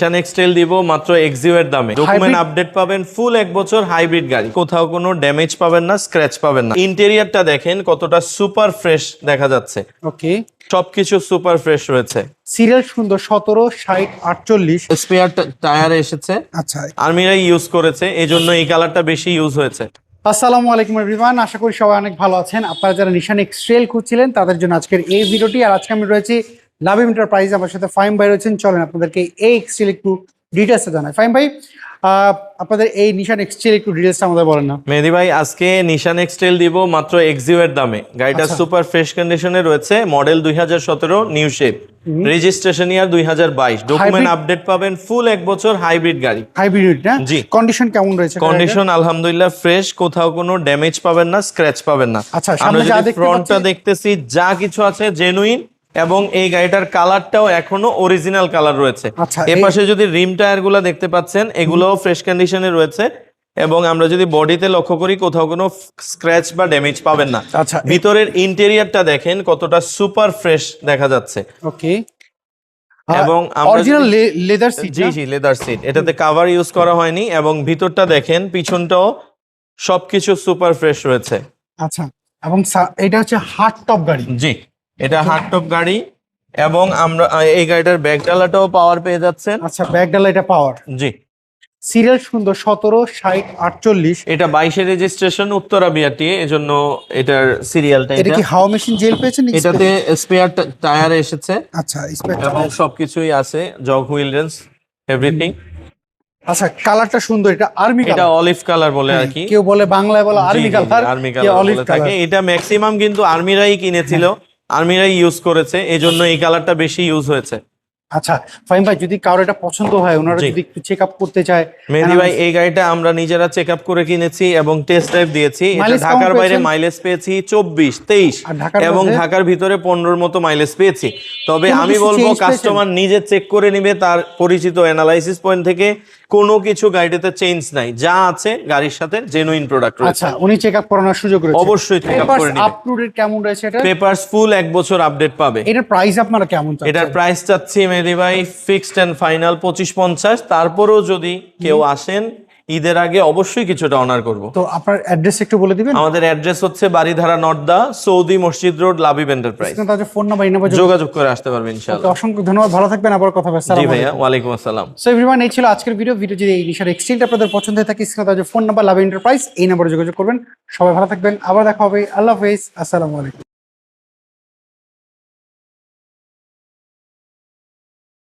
নিশান এক্সটেল দিব মাত্র এক্সিও এর দামে। ডকুমেন্ট আপডেট পাবেন, ফুল 1 বছর হাইব্রিড গাড়ি, কোথাও কোনো ড্যামেজ পাবেন না, স্ক্র্যাচ পাবেন না। ইন্টেরিয়রটা দেখেন কতটা সুপার ফ্রেশ দেখা যাচ্ছে। ওকে, সবকিছু সুপার ফ্রেশ রয়েছে। সিরিয়াল সুন্দর 17, 60, 48 স্পেয়ার টায়ার এসেছে, আচ্ছা। আর্মিরাই ইউজ করেছে, এজন্য এই কালারটা বেশি ইউজ হয়েছে। আসসালামু আলাইকুম এভরিওয়ান, আশা করি সবাই অনেক ভালো আছেন। আপনারা যারা নিশান এক্সট্রেল খুঁজছিলেন তাদের জন্য আজকের এই ভিডিওটি। আর আজকে আমি রয়েছি লাভিম এন্টারপ্রাইজ, আমার সাথে ফাইম ভাই রয়েছেন। চলেন আপনাদেরকে এই এক্সট্রেল একটু ডিটেলসে জানাই। ফাইম ভাই, আপনাদের এই নিশান এক্সট্রেল একটু ডিটেলসটা আমাদের বলেন না। মেহেদি ভাই, আজকে নিশান এক্সটেল দিব মাত্র এক্সিও এর দামে। গাড়িটা আচ্ছা। সুপার ফ্রেশ কন্ডিশনে রয়েছে, মডেল 2017, নিউ শেপ, রেজিস্ট্রেশন ইয়ার 2022। ডকুমেন্ট আপডেট পাবেন, ফুল 1 বছর হাইব্রিড গাড়ি। হাইব্রিড না? জি। কন্ডিশন কেমন রয়েছে? কন্ডিশন আলহামদুলিল্লাহ ফ্রেশ, কোথাও কোনো ড্যামেজ পাবেন না, স্ক্র্যাচ পাবেন না। আচ্ছা, আমরা সামনে যা যদি দেখতে ফ্রন্টটা পাচ্ছি- দেখতেছি, যা কিছু আছে জেনুইন, এবং এই গাড়িটার কালারটাও এখনো অরিজিনাল কালার রয়েছে। আচ্ছা, এর পাশে যদি রিম টায়ার গুলা দেখতে পাচ্ছেন, এগুলোও ফ্রেশ কন্ডিশনে রয়েছে। এবং আমরা যদি বডিতে লক্ষ্য করি, কোথাও কোনো স্ক্র্যাচ বা ড্যামেজ পাবেন না। আচ্ছা। ভিতরের ইন্টেরিয়রটা দেখেন কতটা সুপার ফ্রেশ দেখা যাচ্ছে। ওকে, এবং আমরা অরিজিনাল লেদার সিট। জি জি, লেদার সিট, এটাতে কভার ইউজ করা হয়নি। এবং ভিতরটা দেখেন, পিছনটাও সবকিছু সুপার ফ্রেশ রয়েছে। আচ্ছা, এবং এটা হচ্ছে হার্ড টপ গাড়ি। জি, এটা হার্ড টপ গাড়ি। এবং আমরা এই গাড়িটার ব্যাক ডালাটাও পাওয়ার পেয়ে যাচ্ছেন। আচ্ছা, ব্যাকডালা এটা পাওয়ার। জি। সিরিয়াল সুন্দর 17, 60, 48। এটা 22 রেজিস্ট্রেশন, উত্তরা বিআরটিএ, এজন্য এটার সিরিয়ালটা এটা কি হাওয়া মেশিন জেল পেয়েছেন? এটাতে স্পেয়ার টায়ার এসেছে, আচ্ছা, এবং সবকিছুই আছে, জগ হুইল রেন্স, এভরিথিং। আচ্ছা, কালারটা সুন্দর, এটা আর্মি এটা কালার। অলিভ কালার বলে আর কি, কেউ বলে বাংলায় বলে আর্মি কালার, আর্মি কেউ কালার অলিভ বলে কালার। থাকে। এটা ম্যাক্সিমাম কিন্তু আর্মিরাই কিনেছিল, আর্মিরাই ইউজ করেছে, এজন্য এই কালারটা বেশি ইউজ হয়েছে। আচ্ছা ফাহিম ভাই, যদি কারোর এটা পছন্দ হয়, ওনারা জি। যদি একটু চেক আপ করতে চায়। মেহেদি ভাই, এই গাড়িটা আমরা নিজেরা চেক আপ করে কিনেছি এবং টেস্ট ড্রাইভ দিয়েছি। এটা Mileage ঢাকার কেমন বাইরে পেয়েছেন? মাইলেজ পেয়েছি 24, 23, আর ঢাকার এবং মধ্যে? ঢাকার ভিতরে 15 মতো মাইলেজ পেয়েছি। তবে কোনো আমি কিছু বলবো change কাস্টমার নিজে চেক করে নিবে, তার পরিচিত অ্যানালাইসিস পয়েন্ট থেকে। কোনো কিছু গাড়িতে চেঞ্জ নাই, যা আছে গাড়ির সাথে জেনুইন প্রোডাক্ট রয়েছে। আচ্ছা, উনি চেক আপ করানোর সুযোগ রয়েছে? অবশ্যই check up করে নিবে। আপ টু ডেট কেমন রয়েছে এটা? পেপারস ফুল 1 বছর আপডেট পাবে। এটার প্রাইস আপনারা কেমন চাচ্ছেন? এটার প্রাইস চাচ্ছি মেহেদি ভাই ফিক্সড এন্ড ফাইনাল 25-50। তারপরেও যদি কেউ আসেন ঈদের আগে, অবশ্যই কিছুটা অনার করব। তো আপনার অ্যাড্রেস একটু বলে দিবেন। আমাদের অ্যাড্রেস হচ্ছে বাড়িধারা নর্দা, সৌদি মসজিদ রোড, লাবিব এন্টারপ্রাইজ। তাহলে ফোন নাম্বার এই নাম্বার যোগাযোগ করে আসতে পারবেন ইনশাআল্লাহ। অসংখ্য ধন্যবাদ, ভালো থাকবেন, আবার কথা হবে। জি ভাইয়া, ওয়ালাইকুম আসসালাম। সো এভরিওয়ান, এই ছিল আজকের ভিডিও। যদি এই নিশার এক্সচেঞ্জ আপনাদের পছন্দ হয়ে থাকে, স্ক্রিনে তাদের ফোন নাম্বার লাভ এন্টারপ্রাইজ, এই নাম্বারে যোগাযোগ করবেন। সবাই ভালো থাকবেন, আবার দেখা হবে। আল্লাহ হাফেজ, আসসালামু আলাইকুম।